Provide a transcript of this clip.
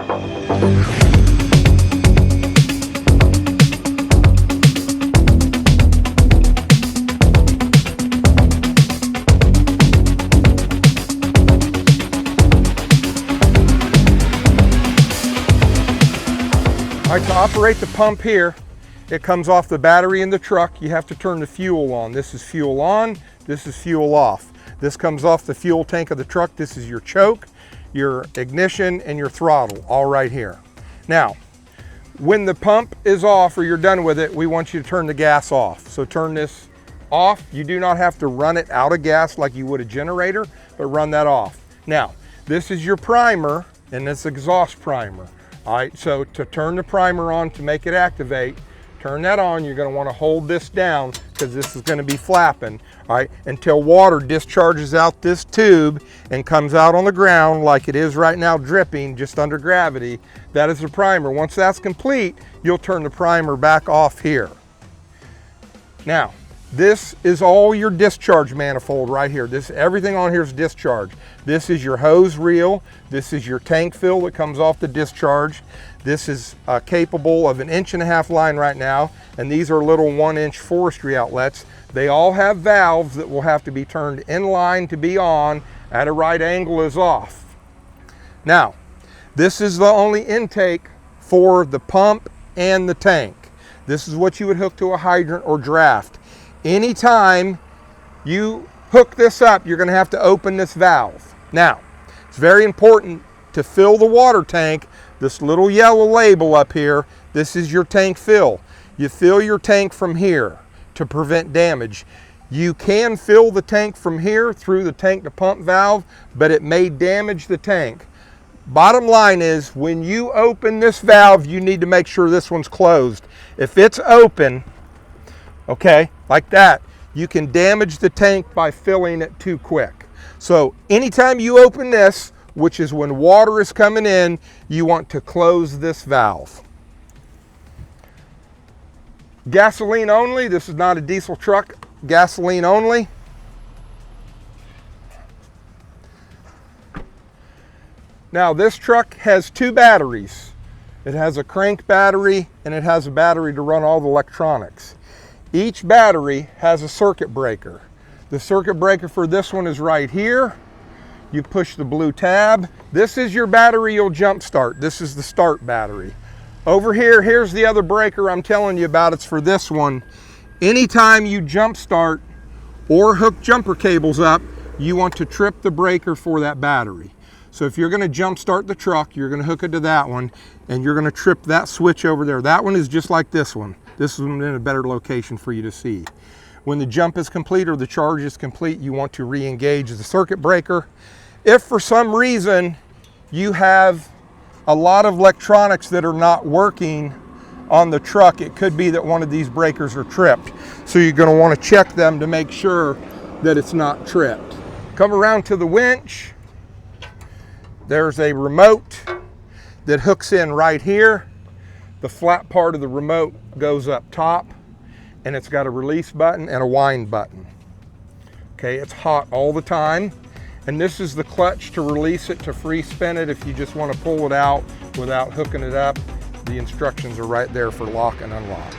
All right, to operate the pump here, it comes off the battery in the truck. You have to turn the fuel on. This is fuel on, this is fuel off. This comes off the fuel tank of the truck. This is your choke, your ignition, and your throttle, all right here. Now, when the pump is off or you're done with it, we want you to turn the gas off. So turn this off. You do not have to run it out of gas like you would a generator, but run that off. Now, this is your primer and this exhaust primer. All right, so to turn the primer on to make it activate, turn that on. You're gonna wanna hold this down because this is gonna be flapping, all right, until water discharges out this tube and comes out on the ground like it is right now, dripping just under gravity. That is the primer. Once that's complete, you'll turn the primer back off here. Now, this is all your discharge manifold right here. Everything on here is discharge. This is your hose reel. This is your tank fill that comes off the discharge. This is capable of an 1.5-inch line right now, and these are little 1-inch forestry outlets. They all have valves that will have to be turned in line to be on at a right angle is off. Now, this is the only intake for the pump and the tank. This is what you would hook to a hydrant or draft. Anytime you hook this up, you're gonna have to open this valve. Now, it's very important to fill the water tank. This little yellow label up here, this is your tank fill. You fill your tank from here to prevent damage. You can fill the tank from here through the tank to pump valve, but it may damage the tank. Bottom line is, when you open this valve, you need to make sure this one's closed. If it's open, okay, like that, you can damage the tank by filling it too quick. So anytime you open this, which is when water is coming in, you want to close this valve. Gasoline only. This is not a diesel truck. Gasoline only. Now this truck has 2 batteries. It has a crank battery and it has a battery to run all the electronics. Each battery has a circuit breaker. The circuit breaker for this one is right here. You push the blue tab. This is your battery you'll jump start. This is the start battery. Over here, here's the other breaker I'm telling you about. It's for this one. Anytime you jump start or hook jumper cables up, you want to trip the breaker for that battery. So if you're gonna jump start the truck, you're gonna hook it to that one and you're gonna trip that switch over there. That one is just like this one. This is in a better location for you to see. When the jump is complete or the charge is complete, you want to re-engage the circuit breaker. If for some reason you have a lot of electronics that are not working on the truck, it could be that one of these breakers are tripped. So you're gonna wanna check them to make sure that it's not tripped. Come around to the winch. There's a remote that hooks in right here. The flat part of the remote goes up top and it's got a release button and a wind button. Okay, it's hot all the time. And this is the clutch to release it, to free spin it if you just want to pull it out without hooking it up. The instructions are right there for lock and unlock.